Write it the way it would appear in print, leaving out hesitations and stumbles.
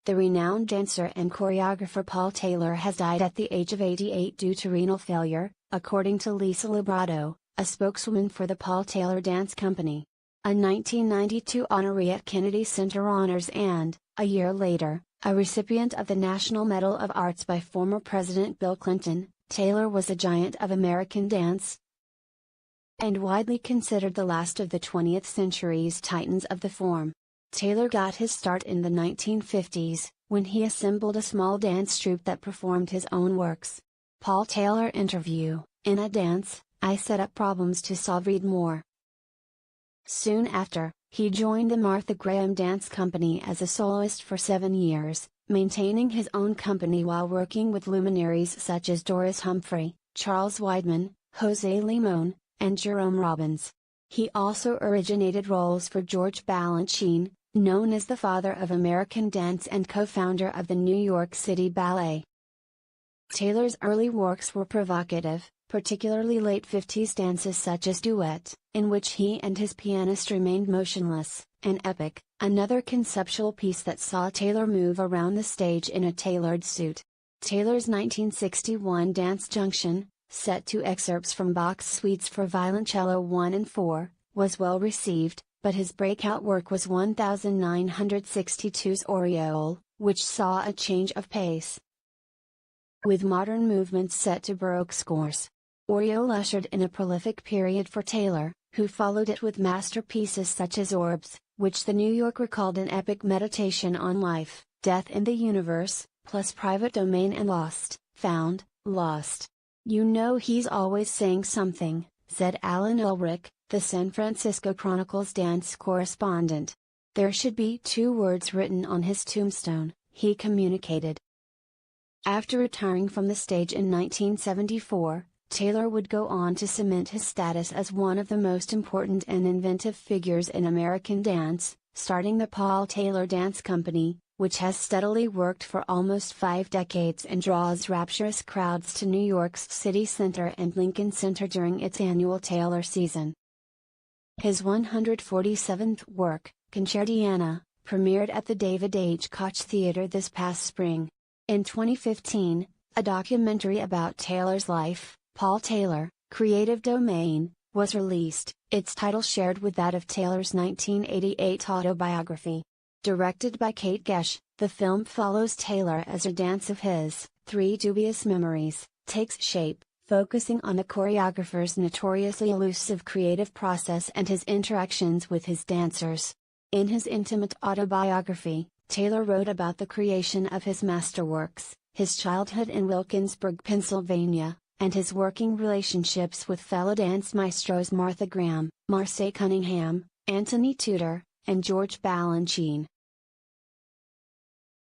The renowned dancer and choreographer Paul Taylor has died at the age of 88 due to renal failure, according to Lisa Librado, a spokeswoman for the Paul Taylor Dance Company. A 1992 honoree at Kennedy Center Honors and, a year later, a recipient of the National Medal of Arts by former President Bill Clinton, Taylor was a giant of American dance and widely considered the last of the 20th century's titans of the form. Taylor got his start in the 1950s, when he assembled a small dance troupe that performed his own works. Paul Taylor interview: "In a dance, I set up problems to solve. Read more." Soon after, he joined the Martha Graham Dance Company as a soloist for 7 years, maintaining his own company while working with luminaries such as Doris Humphrey, Charles Weidman, Jose Limon, and Jerome Robbins. He also originated roles for George Balanchine, known as the father of American dance and co-founder of the New York City Ballet. Taylor's early works were provocative, particularly late 50s dances such as Duet, in which he and his pianist remained motionless, and Epic, another conceptual piece that saw Taylor move around the stage in a tailored suit. Taylor's 1961 Dance Junction, set to excerpts from Bach's Suites for Violoncello 1 and 4, was well received, but his breakout work was 1962's Aureole, which saw a change of pace, with modern movements set to Baroque scores. Aureole ushered in a prolific period for Taylor, who followed it with masterpieces such as Orbs, which the New Yorker called an epic meditation on life, death and the universe, plus Private Domain and Lost, Found, Lost. "You know he's always saying something," said Alan Ulrich, the San Francisco Chronicle's dance correspondent. "There should be 2 words written on his tombstone," he communicated. After retiring from the stage in 1974, Taylor would go on to cement his status as one of the most important and inventive figures in American dance, starting the Paul Taylor Dance Company, which has steadily worked for almost 5 decades and draws rapturous crowds to New York's City Center and Lincoln Center during its annual Taylor season. His 147th work, Concertiana, premiered at the David H. Koch Theater this past spring. In 2015, a documentary about Taylor's life, Paul Taylor, Creative Domain, was released, its title shared with that of Taylor's 1988 autobiography. Directed by Kate Gesh, the film follows Taylor as a dance of his, 3 Dubious Memories, takes shape, focusing on the choreographer's notoriously elusive creative process and his interactions with his dancers. In his intimate autobiography, Taylor wrote about the creation of his masterworks, his childhood in Wilkinsburg, Pennsylvania, and his working relationships with fellow dance maestros Martha Graham, Marcy Cunningham, Anthony Tudor, and George Balanchine.